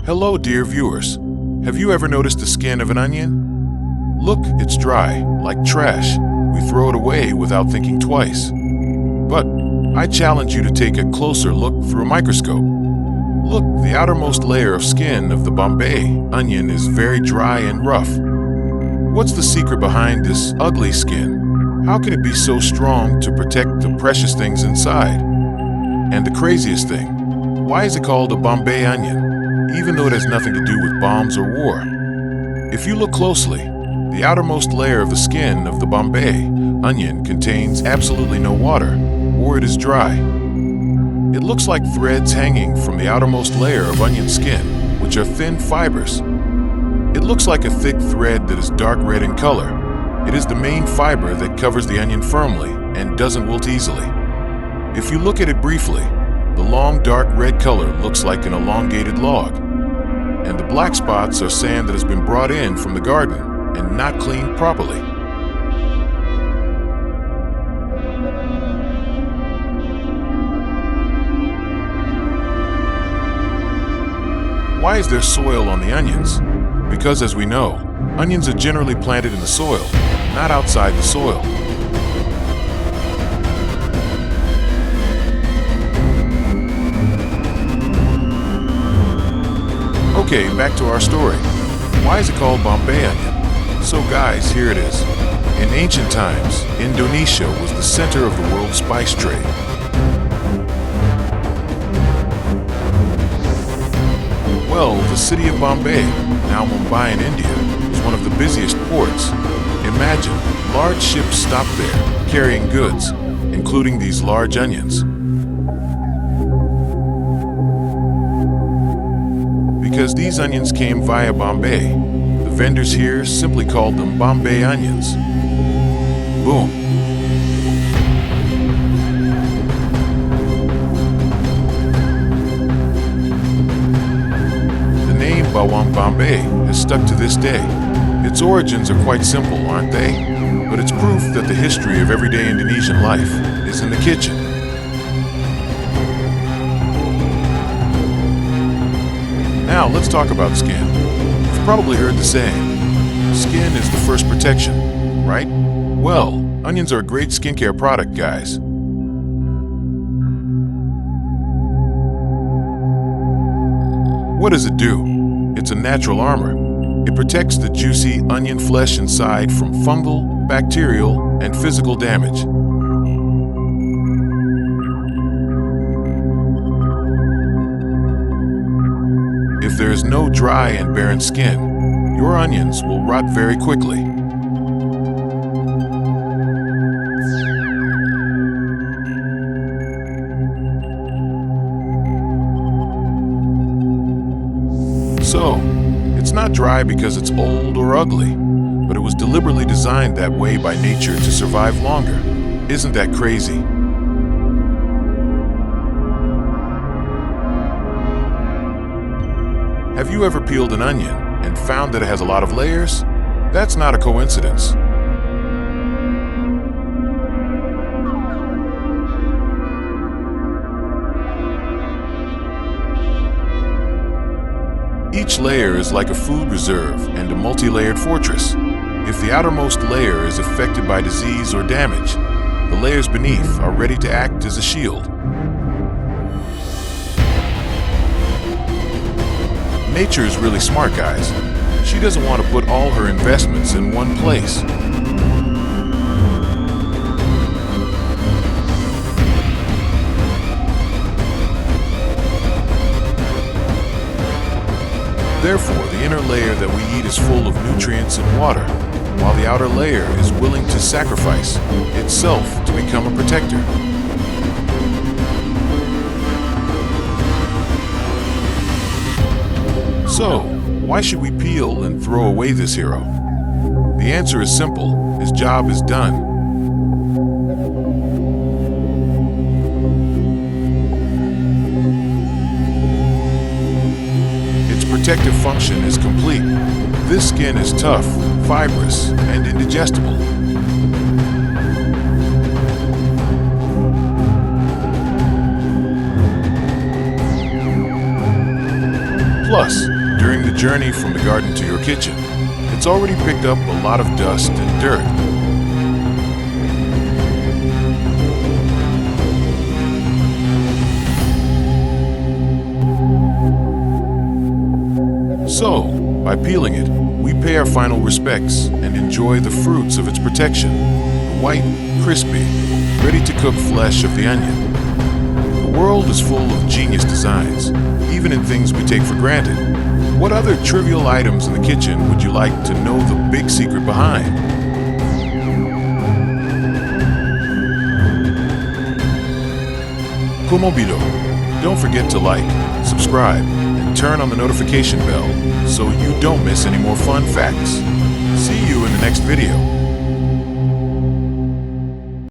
Hello, dear viewers. Have you ever noticed the skin of an onion? Look, it's dry, like trash. We throw it away without thinking twice. But I challenge you to take a closer look through a microscope. Look, the outermost layer of skin of the Bombay onion is very dry and rough. What's the secret behind this ugly skin? How can it be so strong to protect the precious things inside? And the craziest thing, why is it called a Bombay onion, even though it has nothing to do with bombs or war? If you look closely, the outermost layer of the skin of the Bombay onion contains absolutely no water, or it is dry. It looks like threads hanging from the outermost layer of onion skin, which are thin fibers. It looks like a thick thread that is dark red in color. It is the main fiber that covers the onion firmly and doesn't wilt easily. If you look at it briefly, the long dark red color looks like an elongated log, and the black spots are sand that has been brought in from the garden and not cleaned properly. Why is there soil on the onions? Because, as we know, onions are generally planted in the soil, not outside the soil. Okay, back to our story. Why is it called Bombay onion? So guys, here it is. In ancient times, Indonesia was the center of the world's spice trade. Well, the city of Bombay, now Mumbai in India, is one of the busiest ports. Imagine, large ships stopped there, carrying goods, including these large onions. Because these onions came via Bombay, the vendors here simply called them Bombay onions. Boom. The name Bawang Bombay has stuck to this day. Its origins are quite simple, aren't they? But it's proof that the history of everyday Indonesian life is in the kitchen. Now, let's talk about skin. You've probably heard the saying, skin is the first protection, right? Well, onions are a great skincare product, guys. What does it do? It's a natural armor. It protects the juicy onion flesh inside from fungal, bacterial, and physical damage. If there is no dry and barren skin, your onions will rot very quickly. So, it's not dry because it's old or ugly, but it was deliberately designed that way by nature to survive longer. Isn't that crazy? Have you ever peeled an onion and found that it has a lot of layers? That's not a coincidence. Each layer is like a food reserve and a multi-layered fortress. If the outermost layer is affected by disease or damage, the layers beneath are ready to act as a shield. Nature is really smart, guys. She doesn't want to put all her investments in one place. Therefore, the inner layer that we eat is full of nutrients and water, while the outer layer is willing to sacrifice itself to become a protector. So, why should we peel and throw away this hero? The answer is simple. His job is done. Its protective function is complete. This skin is tough, fibrous, and indigestible. Plus, during the journey from the garden to your kitchen, it's already picked up a lot of dust and dirt. So, by peeling it, we pay our final respects and enjoy the fruits of its protection, the white, crispy, ready-to-cook flesh of the onion. The world is full of genius designs, even in things we take for granted. What other trivial items in the kitchen would you like to know the big secret behind? Como Bido. Don't forget to like, subscribe, and turn on the notification bell so you don't miss any more fun facts. See you in the next video.